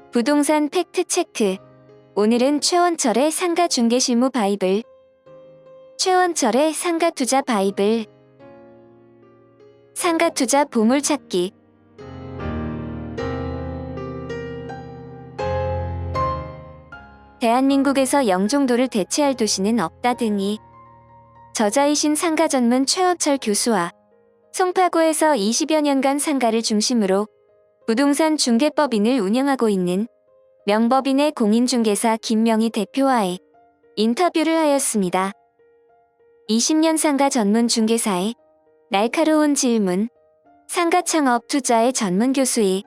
부동산 팩트체크. 오늘은 최원철의 상가중개실무 바이블. 최원철의 상가투자 바이블. 상가투자 보물찾기. 대한민국에서 영종도를 대체할 도시는 없다 등이 저자이신 상가전문 최원철 교수와 송파구에서 20여 년간 상가를 중심으로 부동산 중개법인을 운영하고 있는 명법인의 공인중개사 김명희 대표와의 인터뷰를 하였습니다. 20년 상가 전문 중개사의 날카로운 질문, 상가 창업 투자의 전문 교수의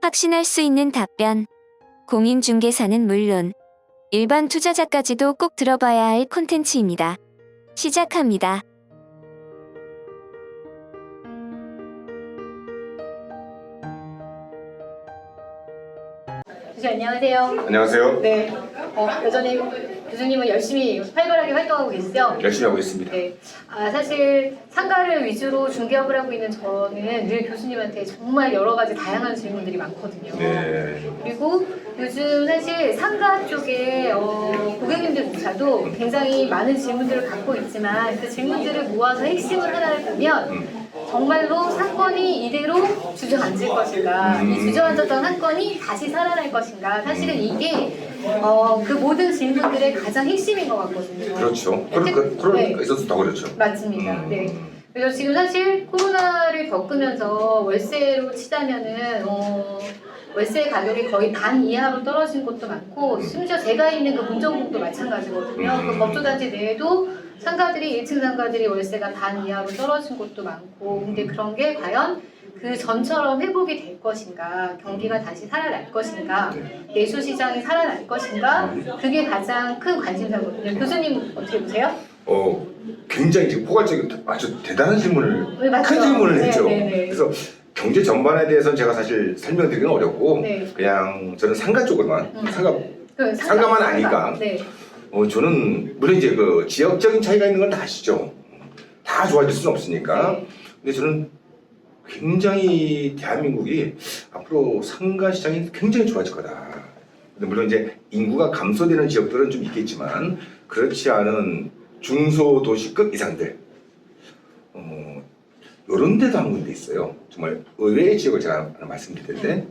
확신할 수 있는 답변, 공인중개사는 물론 일반 투자자까지도 꼭 들어봐야 할 콘텐츠입니다. 시작합니다. 안녕하세요. 안녕하세요. 네. 여전히 교수님은 열심히 활발하게 활동하고 계시죠? 열심히 하고 있습니다. 네. 사실 상가를 위주로 중개업을 하고 있는 저는 늘 교수님한테 정말 여러 가지 다양한 질문들이 많거든요. 네. 그리고 요즘 사실 상가 쪽에 고객님들조차도 굉장히 많은 질문들을 갖고 있지만 그 질문들을 모아서 핵심을 하나를 보면 정말로 사건이 이대로 주저앉을 것인가, 이 주저앉았던 사건이 다시 살아날 것인가, 사실은 이게 그 모든 질문들의 가장 핵심인 것 같거든요. 그렇죠. 코로나가 네. 있어서 더 그렇죠. 맞습니다. 네. 그래서 지금 사실 코로나를 겪으면서 월세로 치자면은 월세 가격이 거의 반 이하로 떨어진 곳도 많고 심지어 제가 있는 그 문정동도 마찬가지거든요. 그 법조단지 내에도 상가들이 1층 상가들이 월세가 반 이하로 떨어진 곳도 많고 근데 그런 게 과연 그 전처럼 회복이 될 것인가, 경기가 다시 살아날 것인가, 내수 시장이 살아날 것인가, 그게 가장 큰 관심사거든요. 교수님 어떻게 보세요? 굉장히 지금 포괄적인 아주 대단한 질문을, 네, 맞죠? 큰 질문을 네, 했죠. 네, 네. 그래서 경제 전반에 대해서는 제가 사실 설명드리기는 어렵고 네. 그냥 저는 상가 쪽으로만 그 상가만 아니까 네. 저는 물론 이제 그 지역적인 차이가 있는 건 다 아시죠. 다 좋아질 수는 없으니까. 네. 근데 저는 굉장히 대한민국이 앞으로 상가 시장이 굉장히 좋아질 거다. 근데 물론 이제 인구가 감소되는 지역들은 좀 있겠지만 그렇지 않은 중소도시급 이상들 이런 데도 한 군데 있어요. 정말 의외의 지역을 제가 하나 말씀드릴 텐데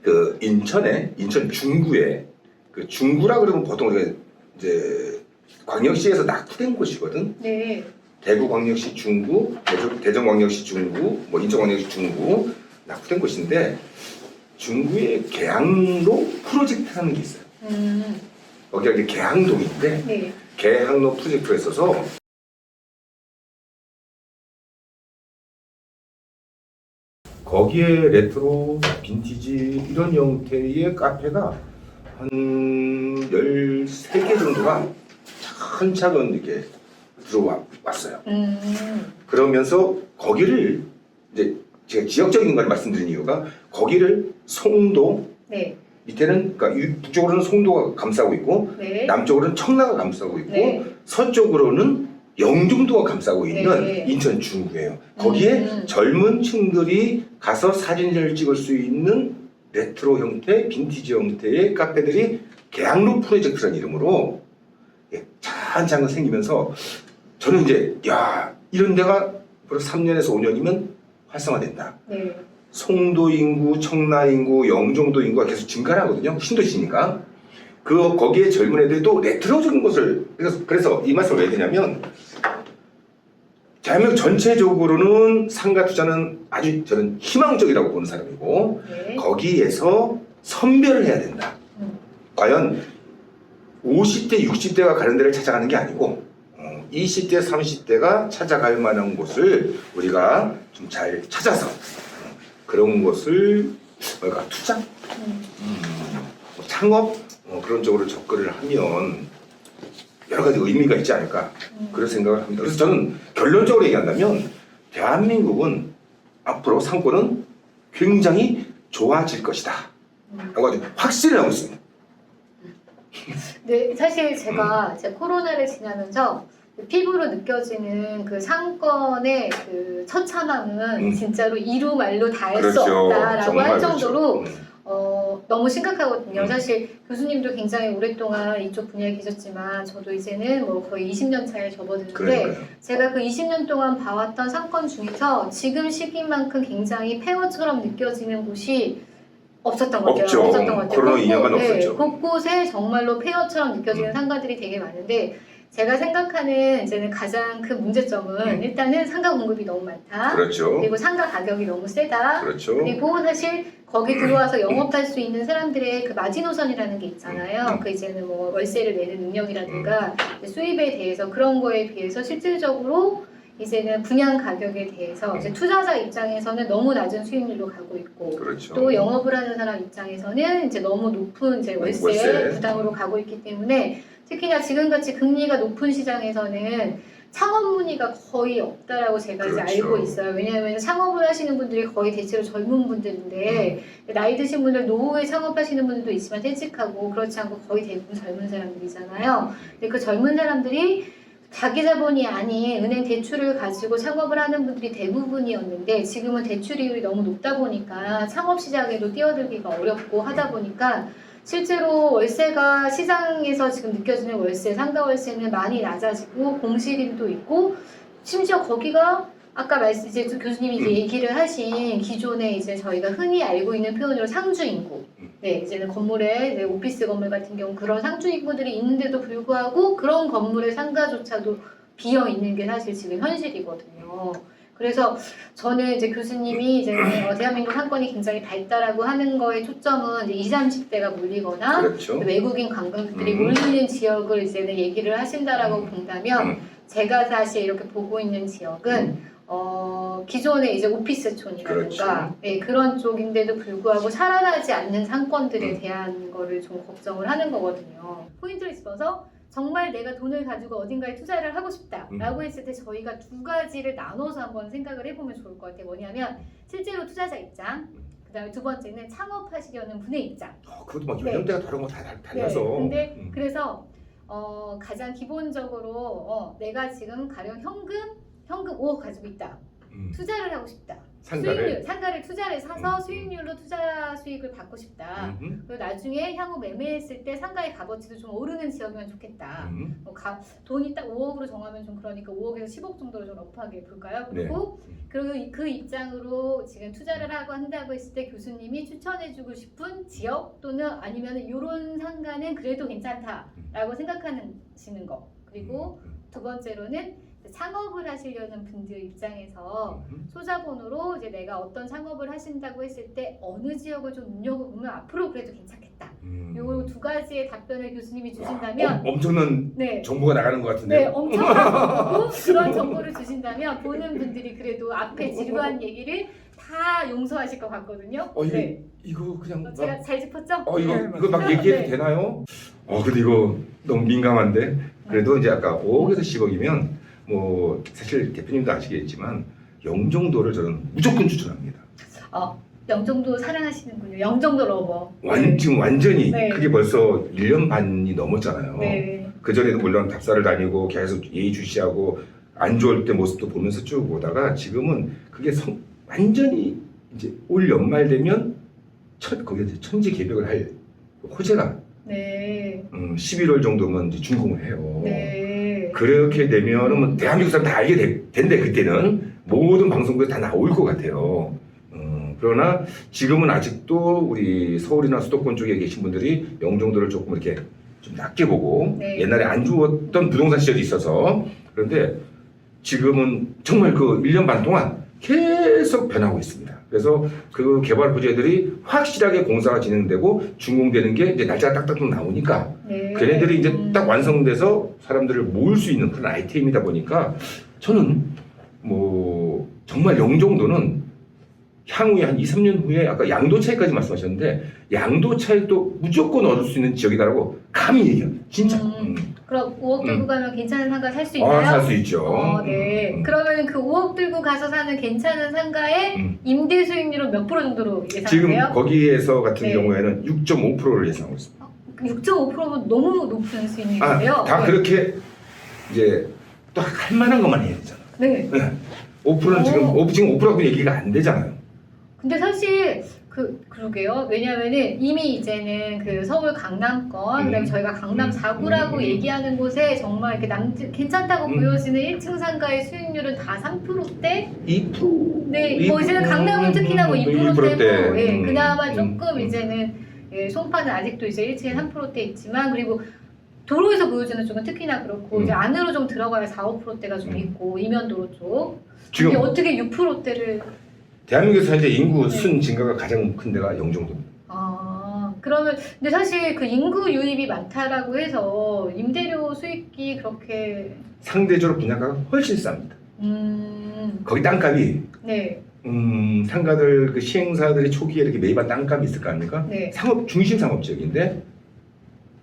그 인천 중구에 그 중구라 그러면 보통 우리가 이제 광역시에서 낙후된 곳이거든. 네. 대구광역시 중구, 대전광역시 중구, 뭐 인천광역시 중구 낙후된 곳인데 중구에 계양로 프로젝트라는 게 있어요. 여기가 이제 계양동인데 네. 계양로 프로젝트가 있어서 거기에 레트로, 빈티지 이런 형태의 카페가 한 13개 정도가 차근차근 이렇게 들어왔어요. 그러면서 거기를 이제 제가 지역적인 걸 말씀드린 이유가 거기를 송도 네. 밑에는 그러니까 북쪽으로는 송도가 감싸고 있고 네. 남쪽으로는 청라가 감싸고 있고 네. 서쪽으로는 영종도가 감싸고 있는 네. 인천 중구예요. 거기에 젊은 층들이 가서 사진을 찍을 수 있는 레트로 형태, 빈티지 형태의 카페들이 계양로 프로젝트라는 이름으로 찬찬히 생기면서 저는 이제 이런 데가 벌써 3년에서 5년이면 활성화된다. 네. 송도 인구, 청라 인구, 영종도 인구가 계속 증가를 하거든요. 신도시니까. 거기에 젊은 애들이 또 레트로적인 것을 그래서 이 말씀을 왜 드냐면 대한민국 전체적으로는 상가 투자는 아주 저는 희망적이라고 보는 사람이고 네. 거기에서 선별을 해야 된다. 과연 50대, 60대가 가는 데를 찾아가는 게 아니고 20대, 30대가 찾아갈 만한 곳을 우리가 좀 잘 찾아서 그런 것을 투자, 창업 그런 쪽으로 접근을 하면 여러 가지 의미가 있지 않을까 그런 생각을 합니다. 그래서 저는 결론적으로 얘기한다면 대한민국은 앞으로 상권은 굉장히 좋아질 것이다 라고 아주 확신을 하고 있습니다. 네, 사실 제가 코로나를 지나면서 피부로 느껴지는 그 상권의 그 처참함은 진짜로 이루 말로 다 할 수 그렇죠. 없다라고 정말 할 정도로 그렇죠. 너무 심각하거든요. 음. 사실 교수님도 굉장히 오랫동안 이쪽 분야에 계셨지만 저도 이제는 뭐 거의 20년 차에 접어드는데 그러니까요. 제가 그 20년 동안 봐왔던 사건 중에서 지금 시기만큼 굉장히 폐허처럼 느껴지는 곳이 없었던 것 같아요. 없죠. 없었던 것 같아요. 코로나 2년간 없었죠. 곳곳에 정말로 폐허처럼 느껴지는 상가들이 되게 많은데 제가 생각하는 이제는 가장 큰 문제점은 일단은 상가 공급이 너무 많다. 그렇죠. 그리고 상가 가격이 너무 세다. 그렇죠. 그리고 사실 거기 들어와서 영업할 수 있는 사람들의 그 마지노선이라는 게 있잖아요. 그 이제는 뭐 월세를 내는 능력이라든가 수입에 대해서 그런 거에 비해서 실질적으로 이제는 분양 가격에 대해서 이제 투자자 입장에서는 너무 낮은 수익률로 가고 있고 그렇죠. 또 영업을 하는 사람 입장에서는 이제 너무 높은 이제 월세 부담으로 가고 있기 때문에 특히나 지금같이 금리가 높은 시장에서는 창업 문의가 거의 없다라고 제가 이제 그렇죠. 알고 있어요. 왜냐하면 창업을 하시는 분들이 거의 대체로 젊은 분들인데 나이 드신 분들 노후에 창업하시는 분들도 있지만 퇴직하고 그렇지 않고 거의 대부분 젊은 사람들이잖아요. 근데 그 젊은 사람들이 자기 자본이 아닌 은행 대출을 가지고 창업을 하는 분들이 대부분이었는데 지금은 대출이율이 너무 높다 보니까 창업 시장에도 뛰어들기가 어렵고 하다 보니까 실제로 월세가 시장에서 지금 느껴지는 월세, 상가 월세는 많이 낮아지고 공실임도 있고 심지어 거기가 아까 이제 교수님이 이제 얘기를 하신 기존에 이제 저희가 흔히 알고 있는 표현으로 상주 인구. 네, 이제는 건물에 이제 오피스 건물 같은 경우 그런 상주 인구들이 있는데도 불구하고 그런 건물의 상가조차도 비어 있는 게 사실 지금 현실이거든요. 그래서 저는 이제 교수님이 이제 대한민국 상권이 굉장히 발달하고 하는 거에 초점은 이제 20, 30대가 몰리거나 그렇죠. 외국인 관광객들이 몰리는 지역을 이제는 얘기를 하신다라고 본다면 제가 사실 이렇게 보고 있는 지역은 기존의 이제 오피스촌이라든가 그렇죠. 네, 그런 쪽인데도 불구하고 살아나지 않는 상권들에 대한 거를 좀 걱정을 하는 거거든요. 포인트를 짚어서 정말 내가 돈을 가지고 어딘가에 투자를 하고 싶다라고 했을 때 저희가 두 가지를 나눠서 한번 생각을 해보면 좋을 것 같아요. 뭐냐면 실제로 투자자 입장, 그 다음에 두 번째는 창업하시려는 분의 입장. 그것도 막 연령대가 다른 거 다 달라서. 근데 그래서 가장 기본적으로 내가 지금 가령 현금 5억 가지고 있다. 투자를 하고 싶다. 상가를 투자를 사서 수익률로 투자 수익을 받고 싶다. 그리고 나중에 향후 매매했을 때 상가의 값어치도 좀 오르는 지역이면 좋겠다. 돈이 딱 5억으로 정하면 좀 그러니까 5억에서 10억 정도로 좀 러프하게 볼까요? 그리고 그 입장으로 지금 투자를 하고 한다고 했을 때 교수님이 추천해주고 싶은 지역 또는 아니면 이런 상가는 그래도 괜찮다라고 생각하시는 거. 그리고 두 번째로는 창업을 하시려는 분들 입장에서 소자본으로 이제 내가 어떤 창업을 하신다고 했을 때 어느 지역을 좀 눈여겨보면 앞으로 그래도 괜찮겠다. 요 두 가지의 답변을 교수님이 주신다면 엄청난 정보가 나가는 것 같은데요. 네, 엄청난 정보고 그런 정보를 주신다면 보는 분들이 그래도 앞에 지루한 얘기를 다 용서하실 것 같거든요. 이거 그냥 제가 잘 짚었죠? 이거 막 얘기해도 되나요? 근데 이거 너무 민감한데 그래도 이제 아까 5억에서 10억이면 뭐 사실 대표님도 아시겠지만 영종도를 저는 무조건 추천합니다. 영종도 사랑하시는군요. 영종도 러버. 지금 완전히 그게 벌써 1년 반이 넘었잖아요. 그전에도 물론 답사를 다니고 계속 예의주시하고 안 좋을 때 모습도 보면서 쭉 오다가 지금은 그게 완전히 이제 올 연말 되면 거기에 천지개벽을 할 호재가 11월 정도면 이제 준공을 해요. 그렇게 되면은 뭐 대한민국 사람 다 알게 된대. 그때는 모든 방송국에 다 나올 것 같아요. 그러나 지금은 아직도 우리 서울이나 수도권 쪽에 계신 분들이 영종도를 조금 이렇게 좀 낮게 보고 옛날에 안 좋았던 부동산 시절이 있어서 그런데 지금은 정말 그 1년 반 동안 계속 변하고 있습니다. 그래서 그 개발 부재들이 확실하게 공사가 진행되고 준공되는 게 이제 날짜가 딱딱 나오니까 걔네들이 이제 딱 완성돼서 사람들을 모을 수 있는 그런 아이템이다 보니까 저는 뭐 정말 영종도는 향후에 한 2, 3년 후에 아까 양도차익까지 말씀하셨는데 양도차익도 무조건 얻을 수 있는 지역이다라고 감히 얘기합니다. 진짜. 그럼 5억 들고 가면 괜찮은 상가 살 수 있나요? 살 수 있죠. 그러면 그 5억 들고 가서 사는 괜찮은 상가의 임대 수익률은 몇 프로 정도로 예상하세요? 지금 거기에서 같은 경우에는 6.5%를 예상하고 있습니다. 6.5%면 너무 높은 수익률인데요. 다 그렇게 이제 또 할 만한 것만 해야 되잖아. 5%는 지금 5%고 얘기가 안 되잖아요. 근데 사실 그러게요. 왜냐면은 이미 이제는 그 서울 강남권, 그다음에 저희가 강남 4구라고 얘기하는 곳에 정말 이렇게 괜찮다고 보여지는 1층 상가의 수익률은 다 3%대? 2%. 네, 뭐 이제는 강남은 특히나 뭐 2%대고, 예, 그나마 조금 음. 이제는 예, 송파는 아직도 이제 1층에 3%대 있지만 그리고 도로에서 보여지는 쪽은 특히나 그렇고 이제 안으로 좀 들어가야 4, 5%대가 좀 있고 이면도로 쪽. 지금 이게 어떻게 6%대를 대한민국에서 현재 인구 네. 순 증가가 가장 큰 데가 영종도입니다. 그러면 근데 사실 그 인구 유입이 많다라고 해서 임대료 수익이 그렇게 상대적으로 분양가가 훨씬 쌉니다. 거기 땅값이 네, 상가들 그 시행사들이 초기에 이렇게 매입한 땅값이 있을 거 아닙니까? 네. 상업 중심 상업 지역인데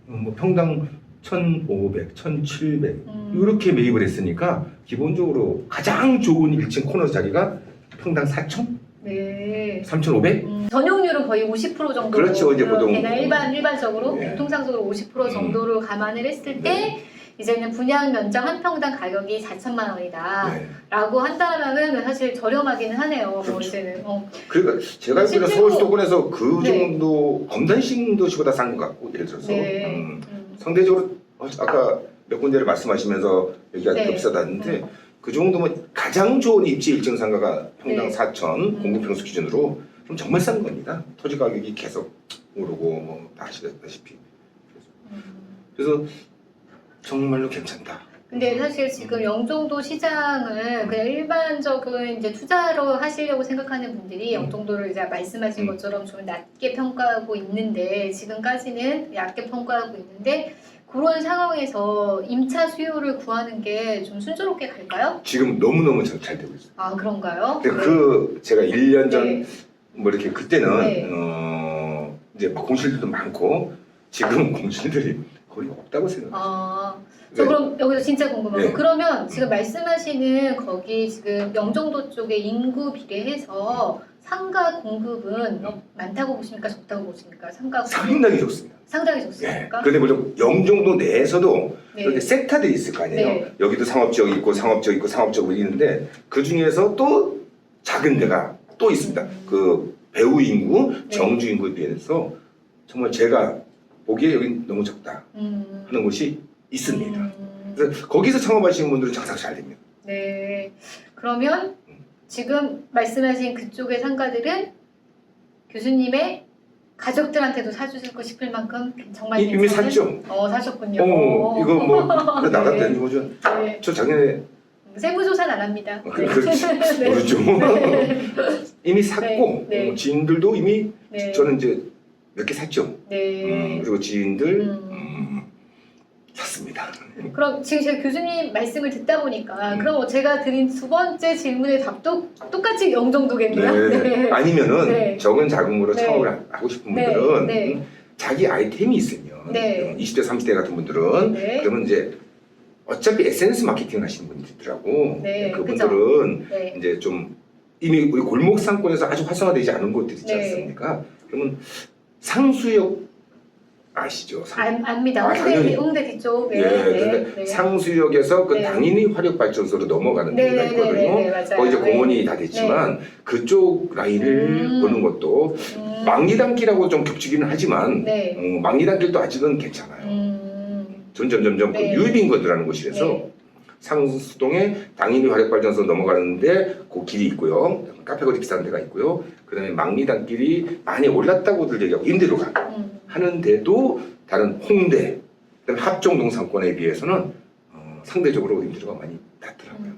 뭐 평당 1,500, 1,700 이렇게 매입을 했으니까 기본적으로 가장 좋은 1층 코너 자리가 평당 4,000, 네. 3,500. 전용률은 거의 50% 정도. 그렇죠. 이제 보통 일반적으로 네. 교통상적으로 50% 정도를 감안을 했을 때 네. 이제는 분양 면적 한 평당 가격이 4천만 원이다. 네. 라고 한다면은 사실 저렴하기는 하네요. 뭐 그렇죠. 이제는. 그러니까 제가 알기로 실제로- 서울 수도권에서 그 네. 정도 검단식 도시보다 싼 것 같고 예를 들어서 네. 상대적으로 아까 몇 군데를 말씀하시면서 여기가 네. 더 비싸다는데 그 정도면 가장 좋은 입지 1층 상가가 평당 네. 4천 공급평수 기준으로 그럼 정말 싼 겁니다. 토지 가격이 계속 오르고 뭐 다 아시다시피 그래서 정말로 괜찮다. 근데 사실 지금 영종도 시장을 그냥 일반적인 이제 투자로 하시려고 생각하는 분들이 영종도를 이제 말씀하신 것처럼 좀 낮게 평가하고 있는데 지금까지는 얕게 평가하고 있는데 그런 상황에서 임차 수요를 구하는 게 좀 순조롭게 갈까요? 지금 너무너무 잘 되고 있어요. 아 그런가요? 근데 그 제가 1년 전 네. 뭐 이렇게 그때는 네. 이제 막 공실들도 많고 지금 공실들이 거의 없다고 생각해요. 저 그럼 여기서 진짜 궁금한 거 네. 그러면 지금 말씀하시는 거기 지금 영종도 쪽의 인구 비례해서 상가 공급은 많다고 보십니까? 적다고 보십니까? 상가 공급 상당히 좋습니다. 상당히 네. 좋습니까? 그런데 물론 영종도 내에서도 네. 이렇게 섹터들이 있을 거 아니에요. 네. 여기도 상업지역이 있고 상업지역 있고 상업지역이 있는데 그 중에서 또 작은 데가 또 있습니다. 그 배우 인구, 네. 정주 인구에 비해서 정말 제가 보기에 여기 너무 적다 하는 곳이 있습니다. 그래서 거기서 창업하시는 분들은 장사가 잘 됩니다. 네. 그러면 지금 말씀하신 그쪽의 상가들은 교수님의 가족들한테도 사주고 싶을 만큼 정말 이미 괜찮은? 샀죠. 사셨군요. 이거 뭐 그거 나갔다 네. 이거죠. 네. 저 작년에 세무조사는 안 합니다. 그렇지 네. 모르죠. 네. 이미 샀고 네. 지인들도 이미 네. 저는 이제 몇 개 샀죠. 네. 그리고 지인들 음. 샀습니다. 그럼 지금 제가 교수님 말씀을 듣다 보니까 음. 그럼 제가 드린 두 번째 질문의 답도 똑같이 영종도겠네요. 네. 아니면은 네. 적은 자금으로 네. 창업을 하고 싶은 네. 분들은 네. 자기 아이템이 있으면 네. 20대 30대 같은 분들은 네. 그러면 이제 어차피 SNS 마케팅을 하시는 분들이 있더라고. 네. 그분들은 네. 이제 좀 이미 우리 골목 상권에서 아주 활성화되지 않은 곳들이 있지 네. 않습니까? 그러면 상수역 아시죠? 압니다. 당연히. 홍대 뒤쪽. 네. 예, 네. 근데 네. 상수역에서 그 네. 당연히 화력발전소로 넘어가는 데가 네, 있거든요. 네, 네, 맞아요. 거기 이제 네. 공원이 다 됐지만 그쪽 라인을 보는 것도 음. 망리단길하고 좀 겹치기는 하지만 네. 망리단길도 아직은 괜찮아요. 점점 네. 그 유입인거들하는 곳이라서 네. 상수동에 당연히 화력발전소 넘어가는데 그 길이 있고요. 카페거리 비싼 데가 있고요. 그다음에 망리단길이 많이 올랐다고들 얘기하고 임대료가 하는데도 다른 홍대, 그다음에 합정동 상권에 비해서는 상대적으로 임대료가 많이 낮더라고요.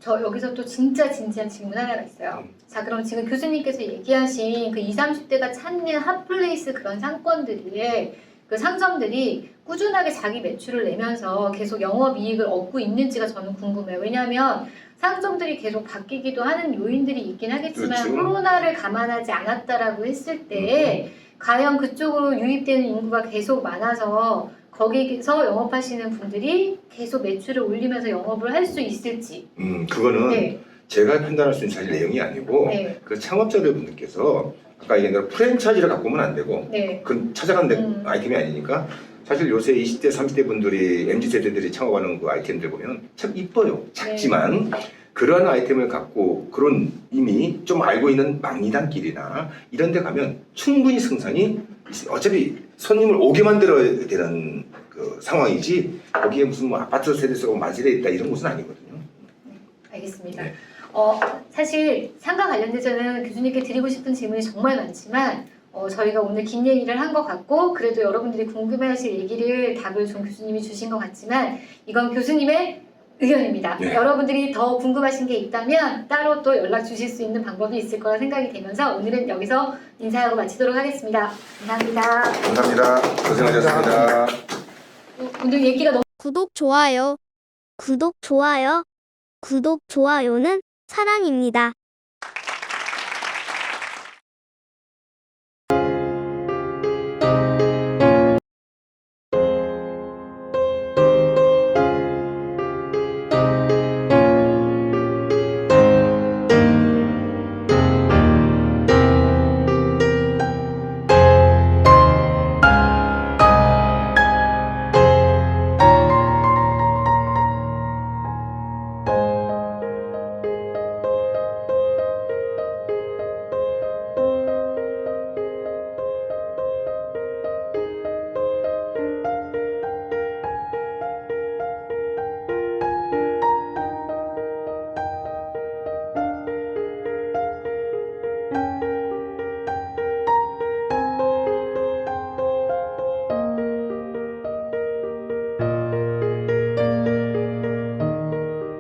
저 여기서 또 진짜 진지한 질문 하나가 있어요. 자, 그럼 지금 교수님께서 얘기하신 그 20, 30대가 찾는 핫플레이스 그런 상권들의 그 상점들이 꾸준하게 자기 매출을 내면서 계속 영업이익을 얻고 있는지가 저는 궁금해요. 왜냐하면 상점들이 계속 바뀌기도 하는 요인들이 있긴 하겠지만 그렇죠. 코로나를 감안하지 않았다라고 했을 때 과연 그쪽으로 유입되는 인구가 계속 많아서 거기서 영업하시는 분들이 계속 매출을 올리면서 영업을 할 수 있을지. 그거는 네. 제가 판단할 수 있는 사실 내용이 아니고 네. 그 창업자들 분들께서 아까 얘기한 대로 프랜차이즈를 갖고 오면 안 되고 네. 그건 찾아가는 아이템이 아니니까 사실 요새 20대, 30대 분들이 MZ세대들이 창업하는 그 아이템들 보면 참 이뻐요. 작지만 그러한 아이템을 갖고 그런 이미 좀 알고 있는 막리단길이나 이런 데 가면 충분히 승산이 어차피 손님을 오게 만들어야 되는 그 상황이지 거기에 무슨 뭐 아파트 세대수가 만세대 있다 이런 곳은 아니거든요. 알겠습니다. 네. 사실 상가 관련돼서는 교수님께 드리고 싶은 질문이 정말 많지만 저희가 오늘 긴 얘기를 한 것 같고 그래도 여러분들이 궁금해하실 얘기를 답을 좀 교수님이 주신 것 같지만 이건 교수님의 의견입니다. 네. 여러분들이 더 궁금하신 게 있다면 따로 또 연락 주실 수 있는 방법이 있을 거라 생각이 되면서 오늘은 여기서 인사하고 마치도록 하겠습니다. 감사합니다. 감사합니다. 고생하셨습니다. 오늘 얘기가 너무 구독, 좋아요. 구독, 좋아요. 구독, 좋아요는 사랑입니다.